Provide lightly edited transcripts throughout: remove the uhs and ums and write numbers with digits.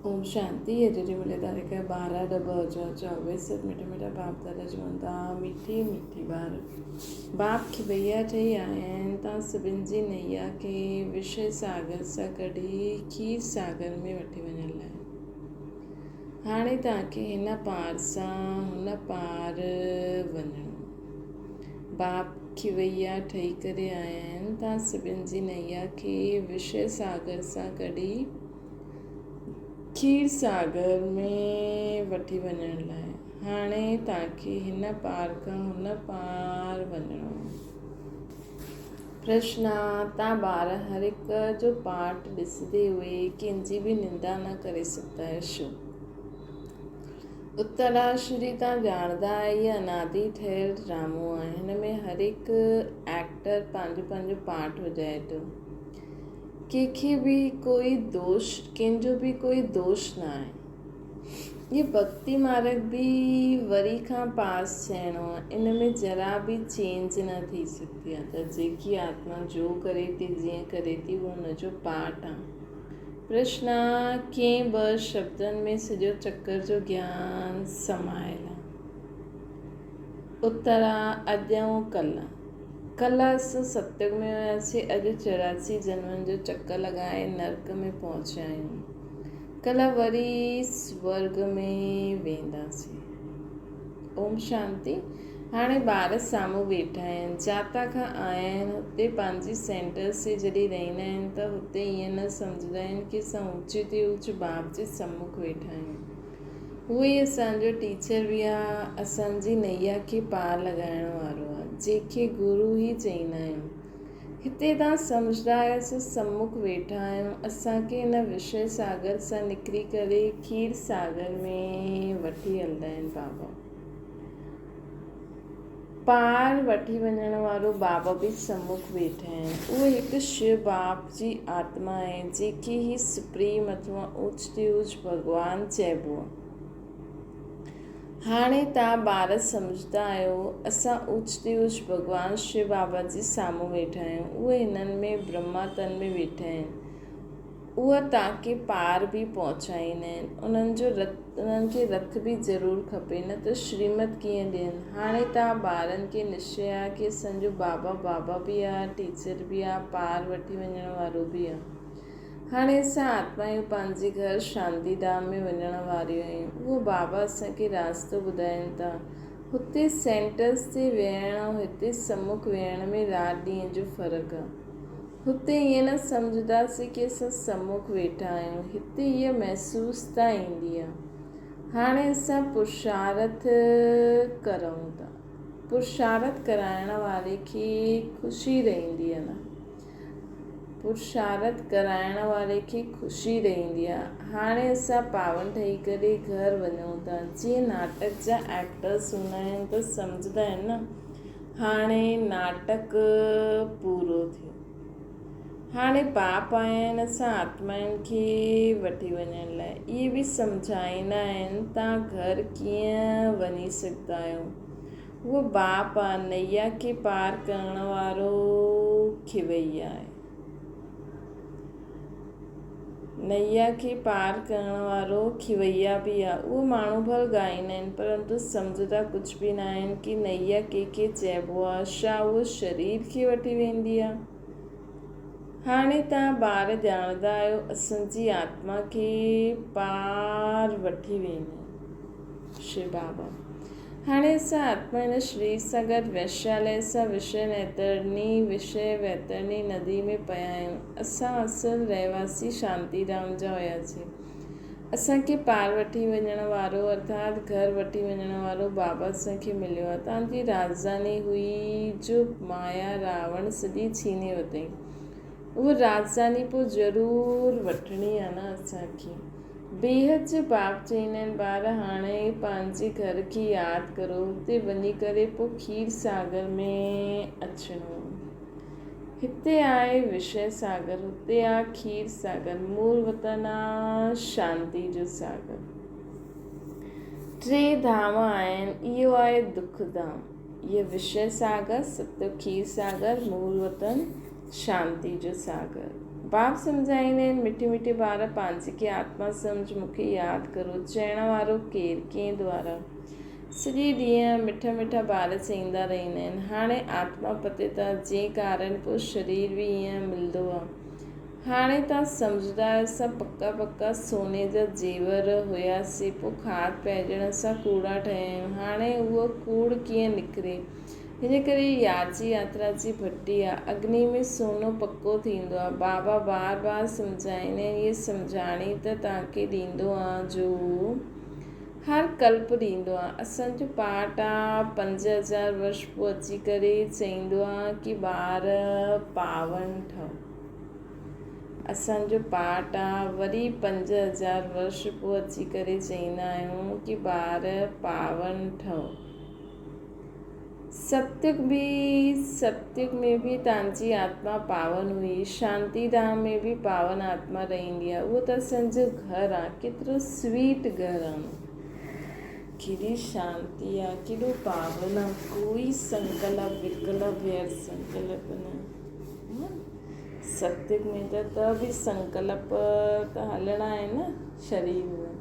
ओम शांति। एडिटी मिले तारीख है 12/10/2024। मीठा मीठा बाप दादा चवंदा मीठी मीठी बार बाप खे भैया ठही आया आहिनि तव्हां सभिनि जी नैया खे विषय सागर सां कढी खीर सागर में वठी वञण लाइ। हाणे तव्हांखे हिन पार सां हुन पार वञिणो। बाप खिवैया ठही करे आया आहिनि तव्हां सभिनि जी नैया खे विषय सागर सां कढी खीर सागर में वठी वञण लाइ। हाणे तव्हांखे हिन पार खां हुन पार वञिणो। प्रश्न आहे, तव्हां ॿार हर हिक जो पाठ ॾिसंदे हुए कंहिंजी बि निंदा न करे सघंदा आहियो छो? उत्तर आहे, श्री तव्हां ॼाणंदा इहा अनादि ठहियल ड्रामो आहे। हिन में हर हिकु एक्टर पंहिंजो पंहिंजो पाठ वॼाए थो। कंहिंजो बि कोई दोष न आहे। ये भक्ति मार्ग बि वरी खां पास थियणो आहे। इन में जरा बि चेंज न थी सघंदी आहे। त जेकी आत्मा जो करे थी जीअं करे थी उहो हुनजो पाठ आहे। प्रश्न आहे, कंहिं ॿ शब्दनि में सॼो चक्कर जो ज्ञान समायल आहे? उत्तर आहे, अॼु ऐं कल्ह असां सतयुग में हुयासीं। अॼु 84 जन्मनि जो चकर लॻाए नर्क में पहुचा आहियूं। कल्ह वरी स्वर्ग में वेंदासीं। ओम शांति। हाणे ॿार साम्हूं वेठा आहिनि, जाता खां आया आहिनि। हुते पंहिंजी सेंटर्स ते जॾहिं रहंदा आहिनि त हुते ईअं न सम्झंदा आहिनि कि असां ऊचे ते ऊच बाप जे सम्मुख वेठा आहियूं। उहो ई असांजो टीचर बि आहे, असांजी नैया खे पार लॻाइण वारो आहे, जंहिंखे गुरू ई चईंदा आहियूं। हिते तव्हां सम्झंदा आहियो असां सम्मुख वेठा आहियूं। असांखे हिन विषय सागर सां निकिरी करे खीर सागर में वठी हलंदा आहिनि बाबा। पार वठी वञण वारो बाबा बि सम्मुख वेठा आहिनि। उहे हिकु शिव बाप जी आत्मा आहे, जंहिंखे ही सुप्रीम अथवा ऊच ते ऊच भॻवानु चइबो आहे। हाणे तव्हां ॿार सम्झंदा आहियो असां ऊच ते ऊच भॻवानु शिव बाबा जे साम्हूं वेठा आहियूं। उहे हिननि में ब्रह्मा तन में वेठा आहिनि। उहे तव्हांखे पार बि पहुचाईंदा आहिनि। उन्हनि खे रथ बि ज़रूरु खपे, न त श्रीमत कीअं ॾियनि। हाणे तव्हां ॿारनि खे निश्चय आहे कि असांजो बाबा बि आहे, टीचर बि आहे, पार वठी वञण वारो बि आहे। हाणे असां आत्मायूं पंहिंजे घर शांतिधाम में वञण वारियूं आहियूं। उहो बाबा असांखे रास्तो ॿुधाइनि था। हुते सेंटर्स ते वेहण ऐं हिते सम्मुख वेहण में राति ॾींहं जो फ़र्क़ु आहे। हुते ईअं न सम्झंदासीं कि असां सम्मुख वेठा आहियूं। हिते हीअ महसूस त ईंदी आहे। हाणे असां पुरुषार्थ करूं था। पुरुषार्थ कराइण वारे खे ख़ुशी रहंदी आहे न। पुरुषार्थ कराइण वारे खे ख़ुशी रहंदी आहे। हाणे असां पावन ठही करे घर वञूं था। जीअं नाटक जा एक्टर्स हूंदा आहिनि त सम्झंदा आहिनि न, हाणे नाटक पूरो थियो। हाणे बाप आया आहिनि असां आत्माउनि खे वठी वञण लाइ। इहे बि सम्झाईंदा आहिनि तव्हां घर कीअं वञी सघंदा आहियो। उहो बाप आहे, नैया खे पार करण वारो खिवैया आहे। नैया खे पार करण वारो खिवैया बि आहे। उहो माण्हू भल ॻाईंदा आहिनि, परंतु सम्झंदा कुझु बि न आहिनि कि नैया कंहिंखे चइबो आहे। छा उहो शरीर खे वठी वेंदी आहे? हाणे तव्हां ॿार ॼाणंदा आहियो असांजी आत्मा खे पार वठी वेंदी शिव बाबा। हाणे असां आत्मा हिन श्री सागर वैशालय सां विषय वैतरणी नदी में पिया आहियूं। असां असल रहवासी शांतिधाम जा हुयासीं। असांखे पार वठी वञण वारो अर्थात घर वठी वञण वारो बाबा असांखे मिलियो आहे। तव्हांजी राजधानी हुई जो माया रावण सॼी छीने वरितई। उहा राजधानी पोइ ज़रूरु वठणी आहे न असांखे। बेहद जो बाप चईंदा आहिनि ॿार हाणे पंहिंजे घर खे यादि करो। हुते वञी करे पोइ खीर सागर में अचिणो। हिते आहे विषय सागर, हुते आहे खीर सागर। मूल वतन आहे शांति जो सागर। 3 धाम आहिनि। इहो आहे दुख धाम, इहो विषय सागर, सत्य खीर सागर, मूल वतन शांति जो सागर। बाप सम्झाईंदा आहिनि मिठी मिठी ॿार पंहिंजी खे आत्मा सम्झ मूंखे यादि करो। चइण वारो केरु कंहिं द्वारा? सॼे ॾींहुं मिठा मिठा ॿार चईंदा रहंदा आहिनि। हाणे आत्मा पते था जंहिं कारण पोइ शरीर बि ईअं मिलंदो आहे। हाणे तव्हां सम्झंदा आहियो असां पका पका सोने जा जेवर हुयासीं, पोइ खाद पइजण सां कूड़ा ठहिया आहियूं। हाणे उहो कूड़ कीअं निकिरे? हिन करे याची यात्रा जी भट्टी आहे। अग्नि में सोनो पको थींदो आहे। बाबा बार बार सम्झाईंदा आहिनि, इहे सम्झाणी त तव्हांखे ॾींदो आहे जो हर कल्प ॾींदो आहे। असांजो पाठ आहे 5000 वर्ष पोइ अची करे चईंदो आहे की ॿार पावन ठहो। असांजो पाठ आहे वरी 5000 वर्ष पोइ अची करे चईंदा आहियूं की ॿार पावन ठहो। सत्युग में बि तव्हांजी आत्मा पावन हुई। शांति धाम में बि पावन आत्मा रहंदी आहे। उहो त असांजो घरु आहे। केतिरो स्वीट घरु आहे, केॾी शांती आहे, केॾो पावन आहे। कोई संकल्प विकल्प व्यर्थ संकल्प न। सत्युग में त बि संकल्प त हलणा आहे न शरीर में।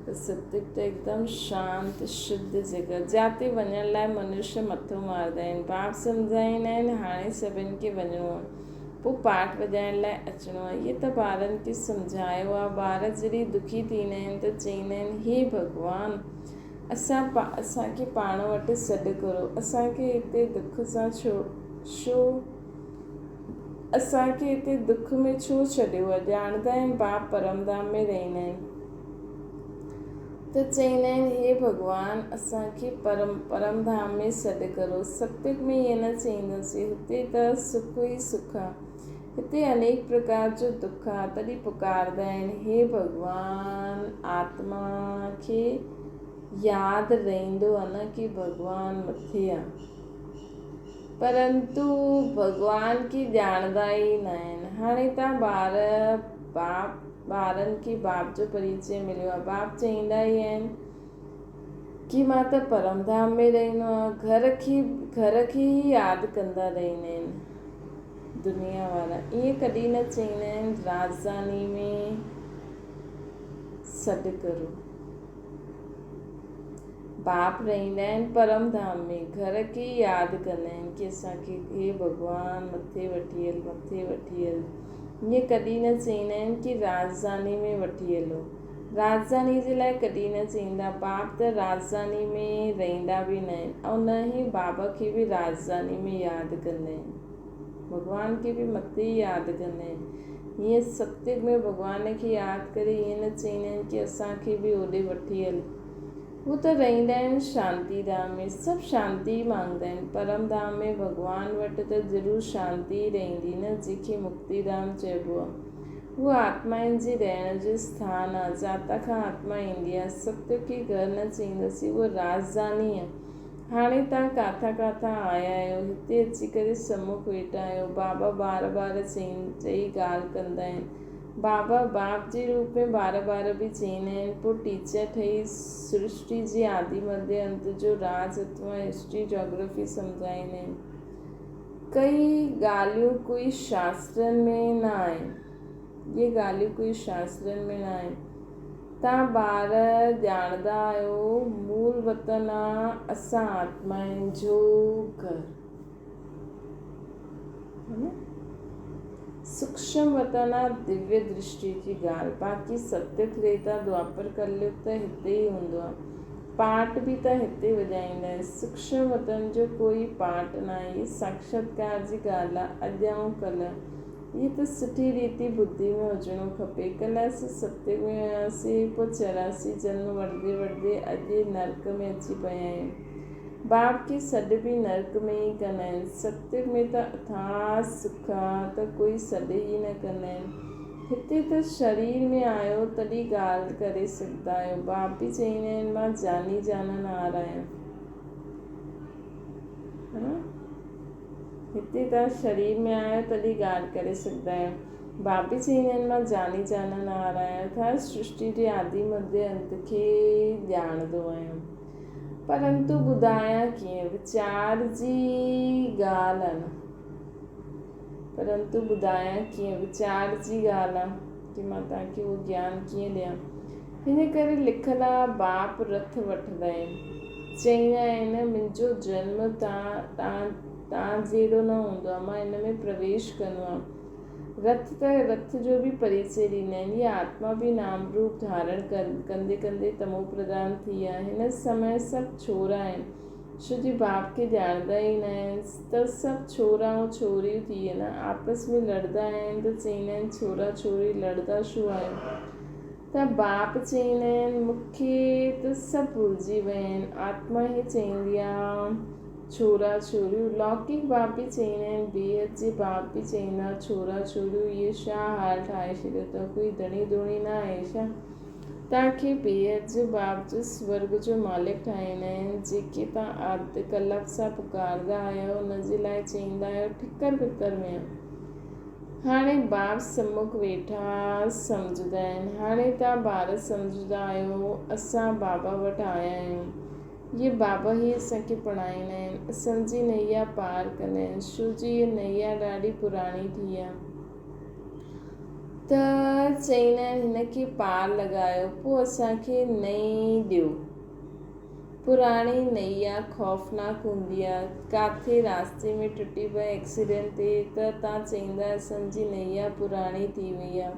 त सत्युग त हिकदमि शांति शुद्ध जॻह, जिते वञण लाइ मनुष्य मथो मारंदा आहिनि। बाप सम्झाईंदा आहिनि हाणे सभिनि खे वञिणो आहे, पोइ पाठ वॼाइण लाइ अचिणो आहे। इहे त ॿारनि खे सम्झायो आहे। ॿार जॾहिं दुखी थींदा आहिनि त चईंदा आहिनि हे भॻवान असांखे पाण वटि सॾु करो। असांखे हिते दुख सां असांखे हिते दुख में छो छॾियो आहे? ॼाणंदा आहिनि बाप परमधाम में रहंदा आहिनि त चईंदा आहिनि हे भॻवान असांखे परमधाम में सॾु करो। सत्युग में ईअं न चईंदासीं, हिते त सुख ई सुख आहे, हिते अनेक प्रकार जो दुख आहे। तॾहिं पुकारंदा आहिनि हे भॻवान। आत्मा खे यादि रहंदो आहे न की भॻवान मथे आहे, परंतु भॻवान खे ॼाणंदा ई न आहिनि। हाणे तव्हां ॿारनि खे बाप जो परिचय मिलियो आहे। बाप चईंदा ई आहिनि की मां त परमधाम में रहंदो आहियां। घर खे ई यादि कंदा रहंदा आहिनि दुनिया वारा। ईअं कॾहिं न चईंदा आहिनि राजधानी में सॾु करो। बाप रहंदा आहिनि परमधाम में, घर खे ई यादि कंदा आहिनि की असांखे हे भॻवान मथे वठी हल। ईअं कॾहिं न चईंदा आहिनि की राजधानी में वठी हलो। राजधानी जे लाइ कॾहिं न चईंदा। बाप त राजधानी में रहंदा बि न आहिनि ऐं न ई बाबा खे बि राजधानी में यादि कंदा आहिनि। भॻवान खे बि मथे ई यादि कंदा आहिनि। हीअं सत्युग में भॻवान खे यादि करे ईअं न चईंदा आहिनि की असांखे बि होॾे वठी हल। हू त रहंदा आहिनि शांति धाम में, सभु शांती मांगदा आहिनि। परमधाम में भॻवान वटि त ज़रूरु शांती ई रहंदी न, जंहिंखे मुक्ति धाम चइबो आहे। उहो आत्माउनि जे रहण जो स्थान आहे, जाता खां आत्मा ईंदी आहे। सत्युग खे घर न चईंदासीं, उहो राजधानी आहे। हाणे तव्हां किथां किथां आया आहियो, हिते अची करे सम्मुख वेठा आहियो। बाबा बार बार चई ॻाल्हि कंदा आहिनि। बाबा बाप जे रूप में बार बार बि चईंदा आहिनि। पोइ टीचर ठही सृष्टि जी आदि मध्य अंत जो राज अथवा हिस्ट्री जोग्राफी सम्झाईंदा आहिनि। कई ॻाल्हियूं कोई शास्त्रनि में न आहिनि। इहे ॻाल्हियूं कोई शास्त्रनि में न आहिनि। तव्हां ॿार ॼाणंदा आहियो मूल वतन आहे असां आत्माउनि जो घरु। सूक्ष्म वतन आहे दिव्य दृष्टि जी ॻाल्हि। बाक़ी सत्य त्रेता द्वापर कलयुग त हिते ई हूंदो आहे। पाठ बि त हिते वॼाईंदा आहिनि। सूक्ष्म वतन जो कोई पाठ न आहे। साक्षात्कार जी ॻाल्हि आहे अॼु ऐं कल्ह। इहे त सुठी रीति बुद्धि में हुजणो खपे। कल्ह असीं सत्य में हुयासीं, पोइ 84 जन्म वठंदे अॼु नर्क में अची पिया आहियूं। बाप खे सॾु बि नर्क में ई कंदा आहिनि। सत्य में त अथाह सुख आहे त कोई सॾु ई न कंदा आहिनि। हिते त शरीर में आहियो तॾहिं ॻाल्हि करे सघंदा आहियो। बाप बि चईंदा आहिनि मां जानी जानन आर आहियां। हिते तव्हां शरीर में आहियो तॾहिं ॻाल्हि करे सघंदा आहियो। बाप बि चईंदा आहिनि मां जानी जानन आर आहियां। अर्थात सृष्टि जे आदि मध्य अंत खे ॼाणंदो आहियां। परंतु ॿुधायां कीअं? वीचार जी ॻाल्हि आहे न। परंतु ॿुधायां कीअं, वीचार जी ॻाल्हि आहे कि मां तव्हांखे उहो ज्ञान कीअं ॾियां। हिन करे लिखियलु आहे, बाप रथ वठंदा आहिनि, चईंदा आहिनि मुंहिंजो जनम तव्हां जहिड़ो न हूंदो आहे, मां हिन में प्रवेश कंदो आहे। रथ जो भी परिचय ॾींदा आहिनि। ये आत्मा भी नाम रूप धारण कंदे कंदे तमो प्रधान थी आहे। हिन समय सभु छोरा आहिनि, छो जी बाप खे ॼाणंदा ई न आहिनि, त सभु छोरा ऐं छोरियूं थी आहिनि, आपस में लड़ंदा आहिनि त चईंदा आहिनि छोरा छोरी लड़ंदा छो आहियो, त बाप चईंदा आहिनि मूंखे त सभु भुलिजी विया आहिनि, आत्मा ई चईंदी आहे छोरा छोरियूं। लौकिक बाप बि चईंदा आहिनि, बेहद जे बाप बि चईंदा छोरा छोरियूं, इहे छा हाल ठाहे छॾियो अथव, कोई धणी धुणी न आहे छा। तव्हांखे बेहद जो बाप जो स्वर्ग जो मालिक ठाहींदा आहिनि, जेके तव्हां अधु कलाक सां पुकारंदा आहियो हुनजे लाइ चईंदा आहियो ठिकर पितर में। हाणे बाप सम्मुख वेठा सम्झंदा आहिनि, हाणे तव्हां ॿार सम्झंदा आहियो असां बाबा वटि आया आहियूं, ये बाबा ई असांखे पढ़ाईंदा आहिनि, असांजी नैया पार कंदा आहिनि, छो जी इहा नैया ॾाढी पुराणी थी आहे। त चईंदा आहिनि हिनखे पार लॻायो, पोइ असांखे नई ॾियो। पुराणी नैया ख़ौफ़नाक हूंदी आहे, किथे रास्ते में टुटी पए एक्सीडेंट थिए त तव्हां चईंदा असांजी नैया पुराणी थी वई आहे,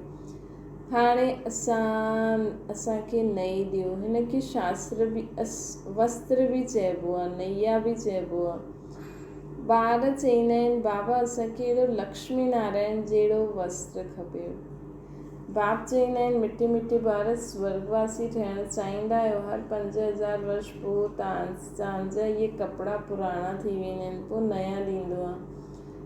हाणे असांखे नई ॾियो। हिनखे शास्त्र बि वस्त्र बि चइबो आहे, नैया बि चइबो आहे। ॿार चईंदा आहिनि बाबा असांखे अहिड़ो लक्ष्मी नारायण जहिड़ो वस्त्र खपे। बाप चईंदा आहिनि मिठे मिठे ॿार स्वर्गवासी थियणु चाहींदा आहियो, हर 5000 वर्ष पोइ तव्हांजा इहे कपिड़ा पुराणा थी वेंदा आहिनि, पोइ नया ॾींदो आहे।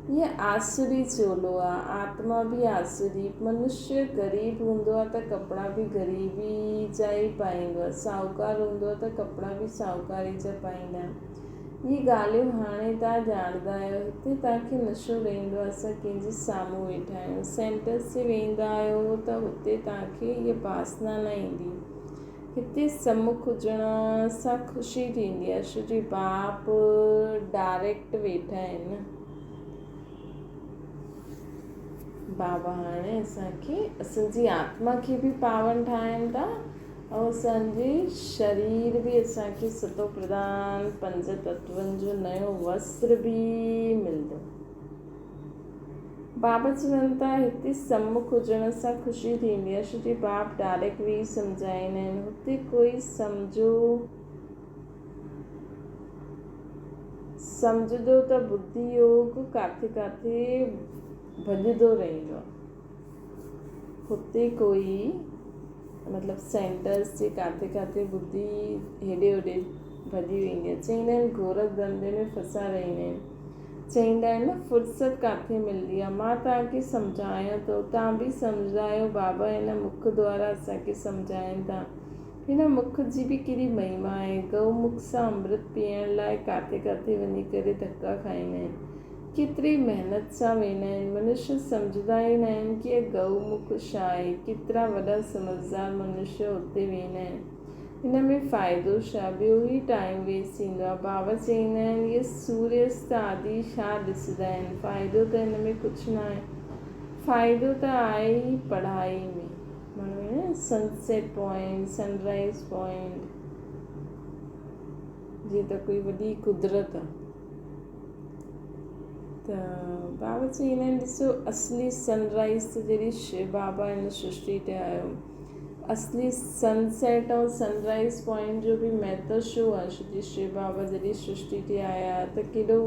हीअ आसुरी चोलो आहे, आत्मा बि आसुरी, मनुष्य ग़रीब हूंदो आहे त कपिड़ा बि ग़रीबी जा ई पाईंदो आहे, साहूकार हूंदो आहे त कपिड़ा बि साहूकारी जा पाईंदा आहिनि। इहे ॻाल्हियूं हाणे तव्हां ॼाणंदा आहियो। हिते तव्हांखे नशो रहंदो आहे, असां कंहिंजे साम्हूं वेठा आहियूं, सेंटर्स ते वेंदा आहियो त हुते तव्हांखे इहा बासना न ईंदी। हिते सम्मुख हुजण सां ख़ुशी थींदी आहे, छो जो बाप डायरेक्ट वेठा आहिनि। बाबा हाणे असांखे असांजी आत्मा खे बि पावन ठाहिनि था ऐं असांजे शरीर बि असांखे सतो प्रधान 5 तत्वनि जो नयो वस्त्र बि मिलंदो। बाबा चवनि था हिते सम्मुख हुजण सां ख़ुशी थींदी आहे, छो जो बाप डायरेक्ट वेही सम्झाईंदा आहिनि। हुते कोई सम्झंदो त बुद्धि योग किथे किथे भॼंदो रहंदो आहे। हुते कोई मतिलबु सेंटर्स जे किथे किथे बुद्धि हेॾे होॾे भॼी वेंदी आहे। चईंदा आहिनि गोरख धंधे में फसा रहंदा आहिनि, चईंदा आहिनि न फुर्सत किथे मिलंदी आहे। मां तव्हांखे सम्झायां थो, तव्हां बि सम्झंदा आहियो, बाबा हिन मुख द्वारा असांखे सम्झाइनि था। हिन मुख जी बि केॾी महिमा आहे। गौमुख सां अमृत पीअण लाइ किथे किथे वञी करे धका खाईंदा आहिनि, केतिरी महिनत सां वेंदा आहिनि। मनुष्य सम्झंदा ई न आहिनि कि गौमुख छा आहे। केतिरा वॾा समझदार मनुष्य हुते वेंदा आहिनि, हिन में फ़ाइदो छा, ॿियो ई टाइम वेस्ट थींदो आहे। बाबा चईंदा आहिनि इहे सूर्यास्त आदि छा ॾिसंदा आहिनि, फ़ाइदो त हिन में कुझु न आहे। फ़ाइदो त आहे ई पढ़ाई में, माना सनसेट पॉइंट, सनराइज़ पॉइंट, जीअं त कोई वॾी कुदरत आहे। त बाबा चईंदा आहिनि ॾिसो असली सनराइज़ त जॾहिं शिव बाबा हिन सृष्टि ते आयो, असली सनसेट ऐं सनराइज़ पॉइंट जो बि महत्व छो आहे, छो जो शिव बाबा जॾहिं सृष्टि ते आया त केॾो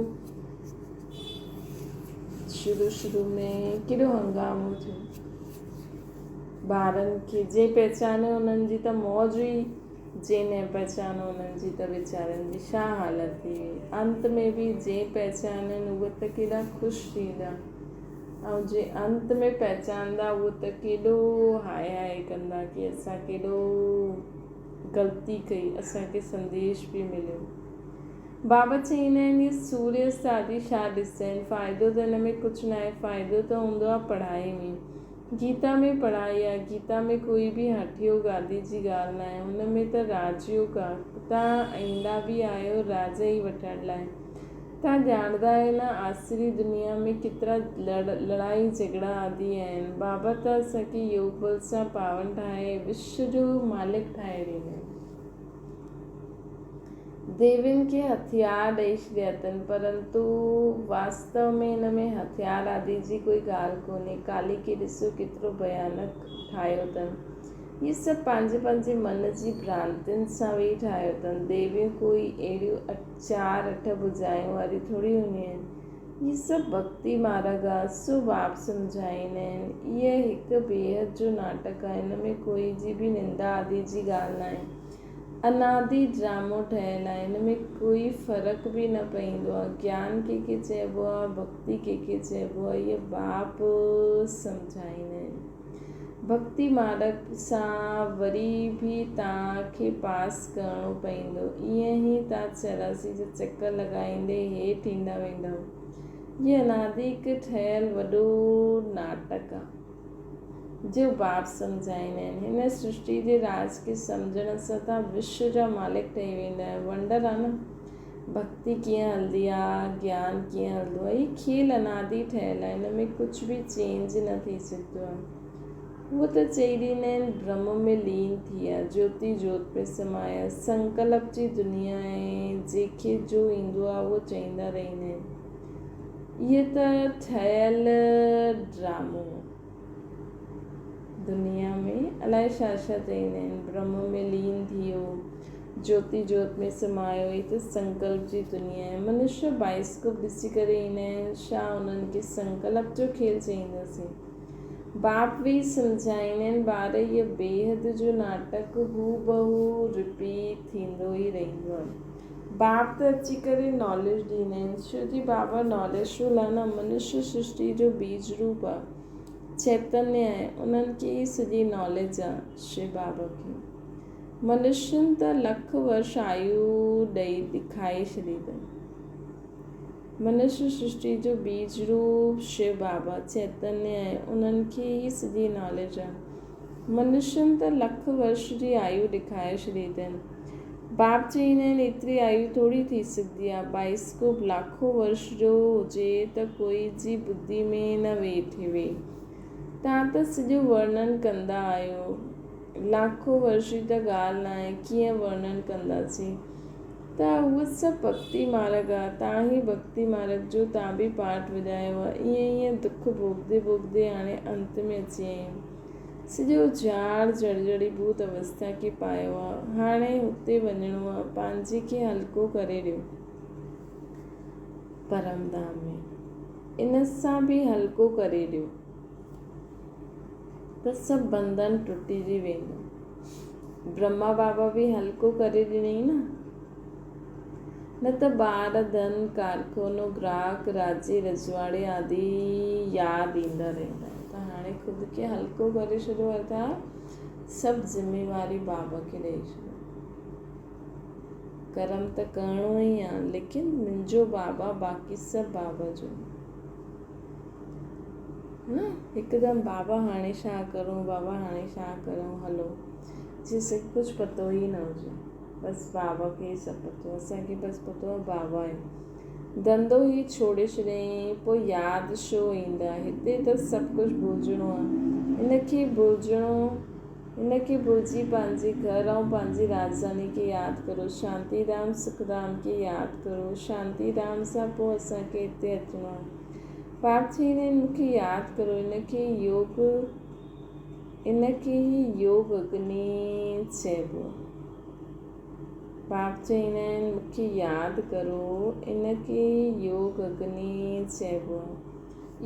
शुरू में केॾो हंगामो थियो। ॿारनि खे जे पहचानियो उन्हनि जी त मौज हुई, जे न पहचानो उन्हनि जी त वीचारनि जी छा हालत थी वई। अंत में बि जे पहचाननि उहे त केॾा ख़ुशि थींदा, ऐं जे अंत में पहचानंदा उहे त केॾो हाय हाय कंदा कि असां केॾो ग़लती कई, असांखे संदेश बि मिलियो। बाबा चईंदा आहिनि इहे सूर्यास्त आदि छा ॾिसंदा आहिनि, फ़ाइदो त हिन में कुझु न आहे। फ़ाइदो त हूंदो आहे पढ़ाई में, गीता में पढ़ाई आहे। गीता में कोई बि हठयोग आदि जी ॻाल्हि न आहे, हुन में त राजयोग आहे। तव्हां ईंदा बि आहियो राज ई वठण लाइ, तव्हां ॼाणंदा आहियो न आसरी दुनिया में केतिरा लड़ाई झगड़ा आदि आहिनि। बाबा त असांखे योग बल सां पावन ठाहे विश्व जो मालिक ठाहे ॾींदा आहिनि। देवियुनि खे हथियार ॾेई छॾिया अथनि, परंतु वास्तव में हिन में हथियार आदि जी कोई ॻाल्हि कोन्हे। काली खे ॾिसो केतिरो भयानक ठाहियो अथनि। इहे सभु पंहिंजे पंहिंजे मन जी भ्रांतियुनि सां वेही ठाहियो अथनि। देवियूं कोई अहिड़ियूं 4-8 भुजायूं वारी थोरी हूंदियूं आहिनि। इहे सभु भक्ति मार्ग आहे, सो बाप सम्झाईंदा आहिनि। इहे हिकु बेहद जो नाटक आहे। हिन में कोई जी बि निंदा आदि जी ॻाल्हि न आहे। अनादि ड्रामो ठहियलु आहे। हिन में कोई फ़र्क़ु बि न पवंदो आहे। ज्ञान कंहिंखे चइबो आहे, भक्ति कंहिंखे चइबो आहे, इहे बाप सम्झाईंदा आहिनि। भक्ति मार्ग सां वरी बि तव्हांखे पास करिणो पवंदो। ईअं ई तव्हां 84 जा चकर लॻाईंदे हेठि ईंदा वेंदव। इहे अनादि हिकु ठहियलु वॾो नाटक आहे जो बाप सम्झाईंदा आहिनि। हिन सृष्टि जे राज खे सम्झण सां तव्हां विश्व जा मालिक ठही वेंदा आहियो। वंडर आहे न, भक्ति कीअं हलंदी आहे, ज्ञान कीअं हलंदो आहे। हीअ खेल अनादि ठहियलु आहे। हिन में कुझु बि चेंज न थी सघंदो आहे। उहो त चई ॾींदा आहिनि ब्रह्म में लीन थी आहे, ज्योति ज्योत में समाया। संकल्प जी दुनिया आहे, जंहिंखे जो ईंदो आहे उहो चईंदा रहंदा आहिनि। इहे त ठहियलु ड्रामो दुनिया में अलाए छा छा चईंदा आहिनि। ब्रह्म में लीन थी वियो, ज्योति ज्योत में समायो। ही त संकल्प जी दुनिया आहे। मनुष्य बाइस्कोप ॾिसी करे ईंदा आहिनि। छा उन्हनि खे संकल्प जो खेल चईंदासीं। बाप बि सम्झाईंदा आहिनि ॿार इहो बेहद जो नाटक हू बहू रिपीट थींदो ई रहंदो आहे। बाप त अची करे नॉलेज ॾींदा आहिनि। छो जी बाबा नॉलेजफुल आहे न। मनुष्य सृष्टि जो बीज रूप आहे, चैतन्य आहे। उन्हनि खे ई सॼी नॉलेज आहे शिव बाबा खे। मनुष्यनि त लख वर्ष आयु ॾेई ॾेखारे छॾी अथनि। मनुष्य सृष्टि जो बीज रूप शिव बाबा चैतन्य आहे। उन्हनि खे ई सॼी नॉलेज आहे। मनुष्यनि त लख वर्ष जी आयु ॾेखारे छॾी अथनि। बाप चईंदा आहिनि एतिरी आयु थोरी थी सघंदी आहे। बाइस्कोप लाखों वर्ष जो हुजे त कोई जी बुद्धि में न वेठे। तव्हां त सॼो वर्णन कंदा आहियो। लाखों वर्ष जी त ॻाल्हि न आहे, कीअं वर्णन कंदासीं। त उहो सभु भक्ति मार्ग आहे। तव्हां ई भक्ति मार्ग जो तव्हां बि पाठ विधायो आहे। ईअं दुख भोगदे भोगदे हाणे अंत में अची विया आहियूं। सॼो झाड़ जड़जड़ीभूत अवस्था खे पायो आहे। हाणे हुते वञिणो आहे। पंहिंजे खे हल्को करे ॾियो परमधाम में। इन सां बि हल्को करे ॾियो त सभु बंधन टुटिजी वेंदो। ब्रह्मा बाबा बि हल्को करे ॾिनई न त ॿार धन कारखानो ग्राहक राज्य रजवाड़े आदि यादि ईंदा रहंदा आहिनि। त हाणे ख़ुदि खे हल्को करे छॾियो अर्थात सभु ज़िम्मेवारी बाबा खे ॾेई छॾियो। कर्म त करिणो ई आहे, लेकिन मुंहिंजो बाबा बाक़ी सभु बाबा जो न। हिकदमि बाबा हाणे छा करूं, बाबा हाणे छा करूं, हलो जी सभु कुझु पतो ई न हुजे। बसि बाबा खे ई सभु पतो। असांखे बसि पतो आहे बाबा आहे। धंधो ई छोड़े छॾियईं, पोइ यादि छो ईंदा। हिते त सभु कुझु भुलिजिणो आहे। इनखे भुलिजी पंहिंजे घर ऐं पंहिंजी राजधानी खे यादि करो। शांतीधाम सुखधाम खे यादि करो। शांतीधाम सां पोइ असांखे हिते अचिणो आहे। बाप चईंदा आहिनि मूंखे यादि करो। इनखे ई योग अग्नि चइबो। बाप चईंदा आहिनि मूंखे यादि करो। इनखे योग अग्नि चइबो।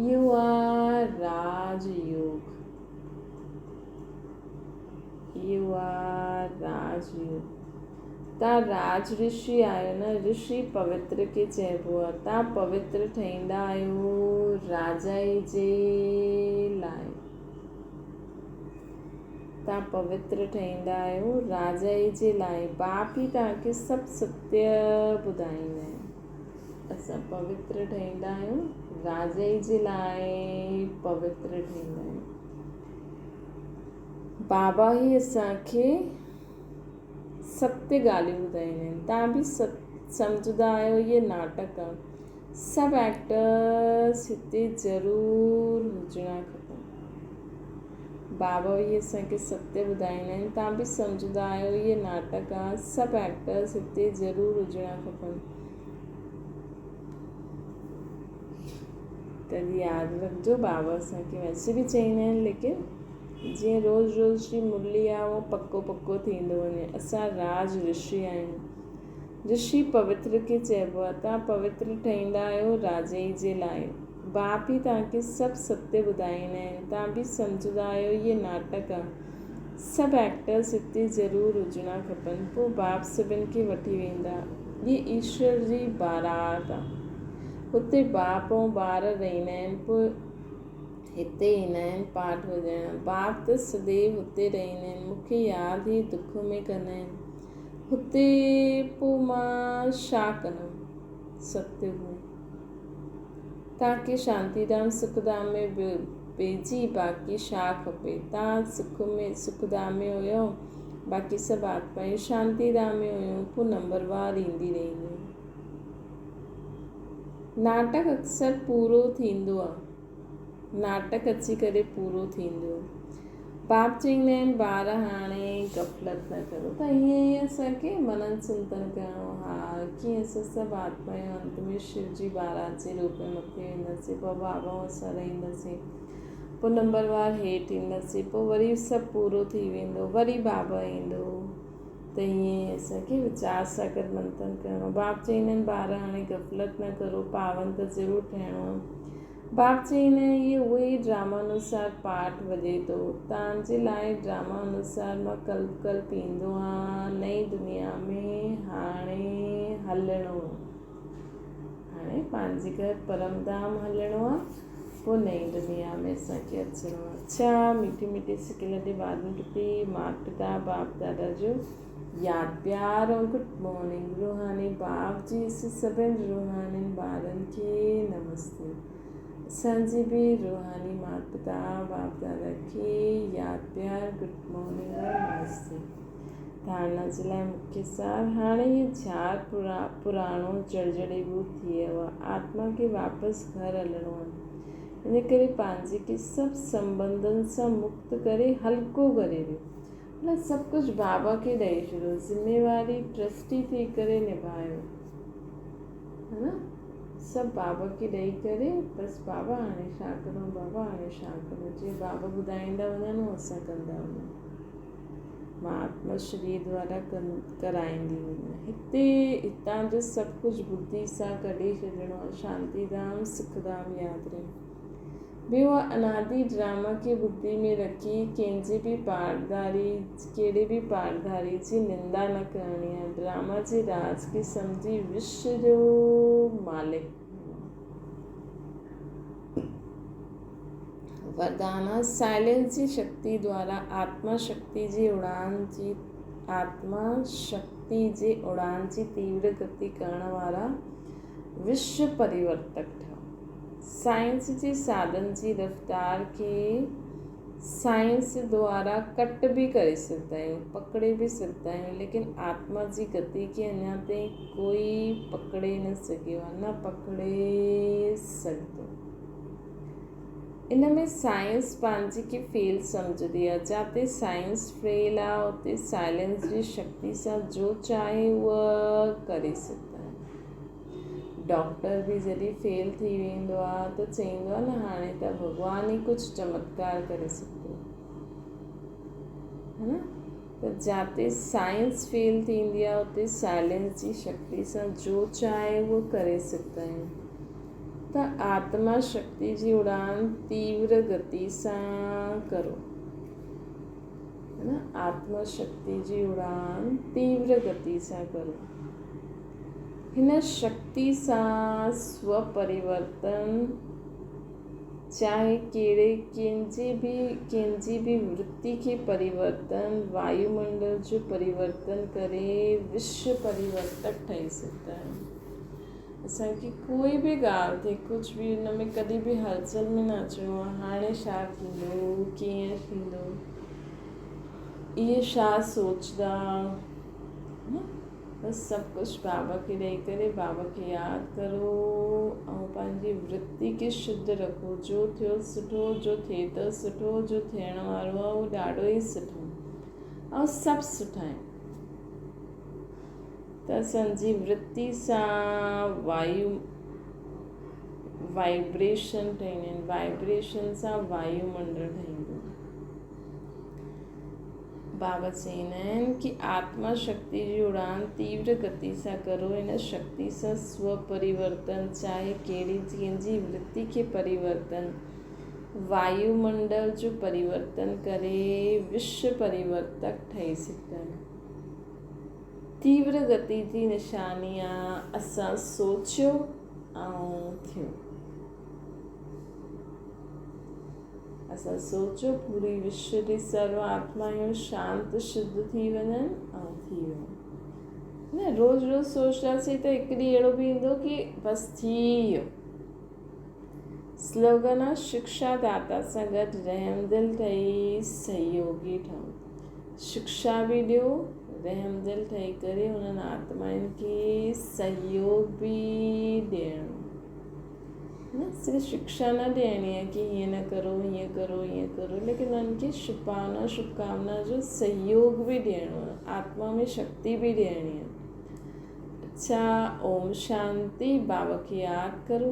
इहो आहे राजयोग। इहो आहे राजयोग। तव्हां राज ऋषि आहियो न। ऋषि पवित्र खे चइबो आहे। तव्हां पवित्र ठहींदा आहियो राजाई जे लाइ। तव्हां पवित्र ठहींदा आहियो राजाई जे लाइ। बाप ई तव्हांखे सभु सत्य ॿुधाईंदा आहिनि। असां पवित्र ठहींदा आहियूं राजाई जे लाइ। पवित्र ठहींदा आहियूं। बाबा ई असांखे सत्य ॻाल्हियूं ॿुधाईंदा आहिनि। तव्हां बि सम्झंदा आहियो इहे नाटक आहे। सभु एक्टर्स हिते ज़रूरु हुजणा खपनि। बाबा इहे असांखे सत्य ॿुधाईंदा आहिनि, तव्हां बि सम्झंदा आहियो इहे नाटक आहे, सभु एक्टर्स हिते ज़रूरु हुजणा खपनि। त यादि रखिजो, बाबा असांखे वैसे बि चईंदा आहिनि, लेकिन जीअं रोज़ु रोज़ जी मुरली आहे उहो पको पको थींदो वञे। असां राज ऋषि आहियूं। ऋषि पवित्र खे चइबो आहे। तव्हां पवित्र ठहींदा आहियो राजे जे लाइ। बाप ई तव्हांखे सभु सत्य ॿुधाईंदा आहिनि, तव्हां बि सम्झंदा आहियो इहे नाटक आहे। सभु एक्टर्स हिते ज़रूरु हुजणा खपनि, पोइ बाप सभिनि खे वठी वेंदा। इहे ईश्वर जी बारात आहे। हुते बाप ऐं ॿार रहंदा आहिनि, पोइ हिते ईंदा आहिनि पाठ वॼाइण। बाप त सदैव हुते रहंदा आहिनि, मूंखे यादि ई दुख में कंदा आहिनि। हुते पोइ मां छा कंदमि? सत्य हू तव्हांखे शांतीधाम सुखधाम में भेजी, बाक़ी छा खपे? तव्हां सुखधाम में हुयो, बाक़ी सभु आत्मायूं शांतीधाम में हुयूं, पोइ नंबरवार ईंदी रहंदियूं। नाटक अक्सर पूरो थींदो आहे, नाटक अची करे पूरो थींदो। बाप चईंदा आहिनि ॿार हाणे गफ़लत न करो, त ईअं असांखे मनन चिंतन करिणो। हा, कीअं असां सभु आत्मायूं अंत में शिव जी बारात जे रूप में मथे वेंदासीं, पोइ बाबा असां रहंदासीं, पोइ नंबरवार हेठि ईंदासीं, पोइ वरी सभु पूरो थी वेंदो, वरी बाबा ईंदो। त ईअं असांखे वीचार सां गॾु मंथन करिणो। बाप चईंदा आहिनि ॿार हाणे गफ़लत न करो, पावन त ज़रूरु थियणो आहे। बाप चईंदा आहिनि इहे उहे ई ड्रामा अनुसार पाठ वॼे थो। तव्हांजे लाइ ड्रामा अनुसार मां कल्प ईंदो आहे, नई दुनिया में हाणे हलणो। हाणे पंहिंजे घर परमधाम हलणो आहे, पोइ नई दुनिया में असांखे अचिणो आहे। अच्छा, मीठी मीठी सिके लॾे ॿारनि प्रति माता पिता बाप दादा जो यादि प्यार और गुड मॉर्निंग। रूहानी बाप जी सभिनि रूहानी ॿारनि खे नमस्ते। असांजी बि रूहानी माता पिता बाप दादा खे यादि प्यार गुड मॉर्निंग और नमस्ते। धारणा जे लाइ मुख्य सार। हाणे इहो झार पुराणो जड़जड़ीभूत थी वियो आहे। आत्मा खे वापसि घर हलणो आहे, इन करे पंहिंजे खे सभु संबंधनि सां मुक्त करे हल्को करे ॾियो। मतलब सभु कुझु बाबा खे ॾेई छॾियो, ज़िम्मेवारी ट्रस्टी थी करे निभायो, है न। सभु बाबा खे ॾेई करे बसि बाबा हाणे छा करिणो, बाबा हाणे छा करिणो, जीअं बाबा ॿुधाईंदा वञनि असां कंदा वञूं। मां आत्मश्री द्वारा कराईंदी वञा। हितां जो सभु कुझु बुद्धि सां कढी छॾिणो आहे। शांतीधाम सुखधाम यादि रहे। ॿियो अनादि ड्रामा खे बुद्धि में रखी कहिड़े बि पाठधारी जी निंदा न करणी आहे। ड्रामा जे राज खे सम्झी विश्व जो मालिक। वरदाना साइलेंस जी शक्ति द्वारा आत्मा शक्ति जी उड़ान जी तीव्र गति करण वारा विश्व परिवर्तक ठहियो। साइंस जे साधन जी रफ़्तार खे साइंस द्वारा कट भी करे सघंदा आहियूं, पकड़े भी सघंदा आहियूं, लेकिन आत्मा जी गति खे अञा ताईं कोई पकड़े न सघियो आहे, न पकड़े सघंदो। इन में साइंस पंहिंजे खे फेल सम्झंदी आहे। जिते साइंस फेल आहे उते साइलेंस जी शक्ति सां जो चाहे उहा करे सघंदा आहिनि। डॉक्टर बि जॾहिं फेल थी वेंदो आहे त चईंदो आहे न हाणे त भॻवान ई कुझु चमत्कार करे सघंदो, है न। त जिते साइंस फेल थींदी आहे उते साइलेंस जी शक्ति सां जो चाहे उहो करे सघंदा आहियूं। त आत्मा शक्ति जी उड़ान तीव्र गति सां करो, है न। आत्मा शक्ति जी उड़ान तीव्र गति सां करो। हिन शक्ति सां स्वपरिवर्तन, चाहे कंहिंजी बि वृत्ति खे परिवर्तन, वायुमंडल जो परिवर्तन करे विश्व परिवर्तक ठही सघंदा आहिनि। असांखे कोई बि ॻाल्हि थिए, कुझु बि हुन में कॾहिं बि हलचल में न अचिणो आहे। हाणे छा थींदो, कीअं थींदो, इहे छा सोचंदा, बस सब कुछ बाबा खे ॾेई करे बाबा खे यादि करो ऐं पंहिंजी वृत्ति खे शुद्ध रखो। जो थियो सुठो, जो थिए त सुठो, जो थियण वारो आहे उहो ॾाढो ई सुठो ऐं सभु सुठा आहिनि। त असांजी वृत्ति सां वाइब्रेशन ठहींदा आहिनि, वाइब्रेशन सां वायुमंडल ठहींदो। बाबा चवंदा आहिनि कि आत्मा शक्ति जी उड़ान तीव्र गति सां करो। इन शक्ति सां स्व परिवर्तन, चाहे कहिड़ी कंहिंजी वृत्ति खे परिवर्तन, वायुमंडल जो परिवर्तन करे विश्व परिवर्तक ठही सघंदा आहिनि। तीव्र गति जी निशानी आहे असां सोचियो ऐं थियो। असां सोचो पूरी विश्व जी सर्व आत्मायूं शांत शुद्ध थी वञनि ऐं थी वञनि। न रोज़ रोज़ सोचंदासीं त हिकु ॾींहुं अहिड़ो बि ईंदो कि बसि थी वियो। स्लोगन आहे शिक्षा दाता सां गॾु रहमदिल ठही सहयोगी ठहो। शिक्षा बि ॾियो, रहमदिल ठही करे उन्हनि आत्माउनि खे सहयोग बि ॾियणो। न सिर्फ़ु शिक्षा न ॾियणी आहे कि हीअं न करो, हीअं करो, हीअं करो, लेकिन उन्हनि खे शुभकामना जो सहयोग बि ॾियणो आहे, आत्मा में शक्ति बि ॾियणी आहे। अच्छा, ओम शांति। बाबा खे यादि करो।